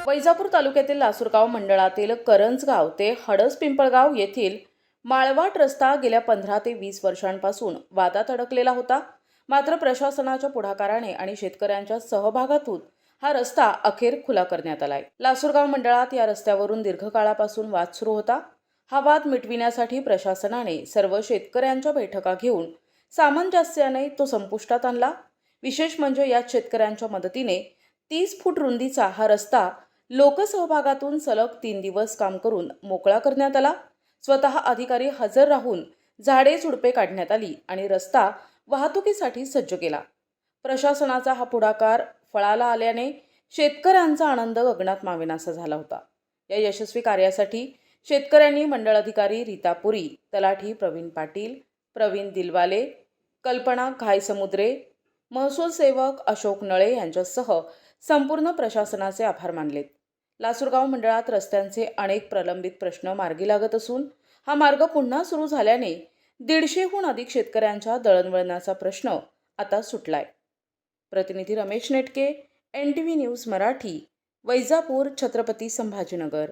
वैजापूर तालुक्यातील लासूरगाव मंडळातील करंजगाव ते हडस-पिंपळगाव येथील माळवाट रस्ता गेल्या 15 ते 20 वर्षांपासून वादात अडकलेला होता. मात्र प्रशासनाच्या पुढाकाराने आणि शेतकऱ्यांच्या सहभागातून हा रस्ता अखेर खुला करण्यात आलाय. लासूरगाव मंडळात या रस्त्यावरून दीर्घकाळापासून वाद सुरू होता. हा वाद मिटविण्यासाठी प्रशासनाने सर्व शेतकऱ्यांच्या बैठका घेऊन सामंजस्याने तो संपुष्टात आणला. विशेष म्हणजे याच शेतकऱ्यांच्या मदतीने 30 फूट रुंदीचा हा रस्ता लोकसहभागातून सलग 3 दिवस काम करून मोकळा करण्यात आला. स्वतः अधिकारी हजर राहून झाडे झुडपे काढण्यात आली आणि रस्ता वाहतुकीसाठी सज्ज केला. प्रशासनाचा हा पुढाकार फळाला आल्याने शेतकऱ्यांचा आनंद गगनात मावेनासा झाला होता. या यशस्वी कार्यासाठी शेतकऱ्यांनी मंडळ अधिकारी रीता पुरी, तलाठी प्रवीण पाटील, प्रवीण दिलवाले, कल्पना घायसमुद्रे, महसूल सेवक अशोक नळे यांच्यासह संपूर्ण प्रशासनाचे आभार मानलेत. लासूरगाव मंडळात रस्त्यांचे अनेक प्रलंबित प्रश्न मार्गी लागत असून हा मार्ग पुन्हा सुरू झाल्याने 150हून अधिक शेतकऱ्यांच्या दळणवळणाचा प्रश्न आता सुटलाय. प्रतिनिधी रमेश नेटके, NTV न्यूज मराठी, वैजापूर, छत्रपती संभाजीनगर.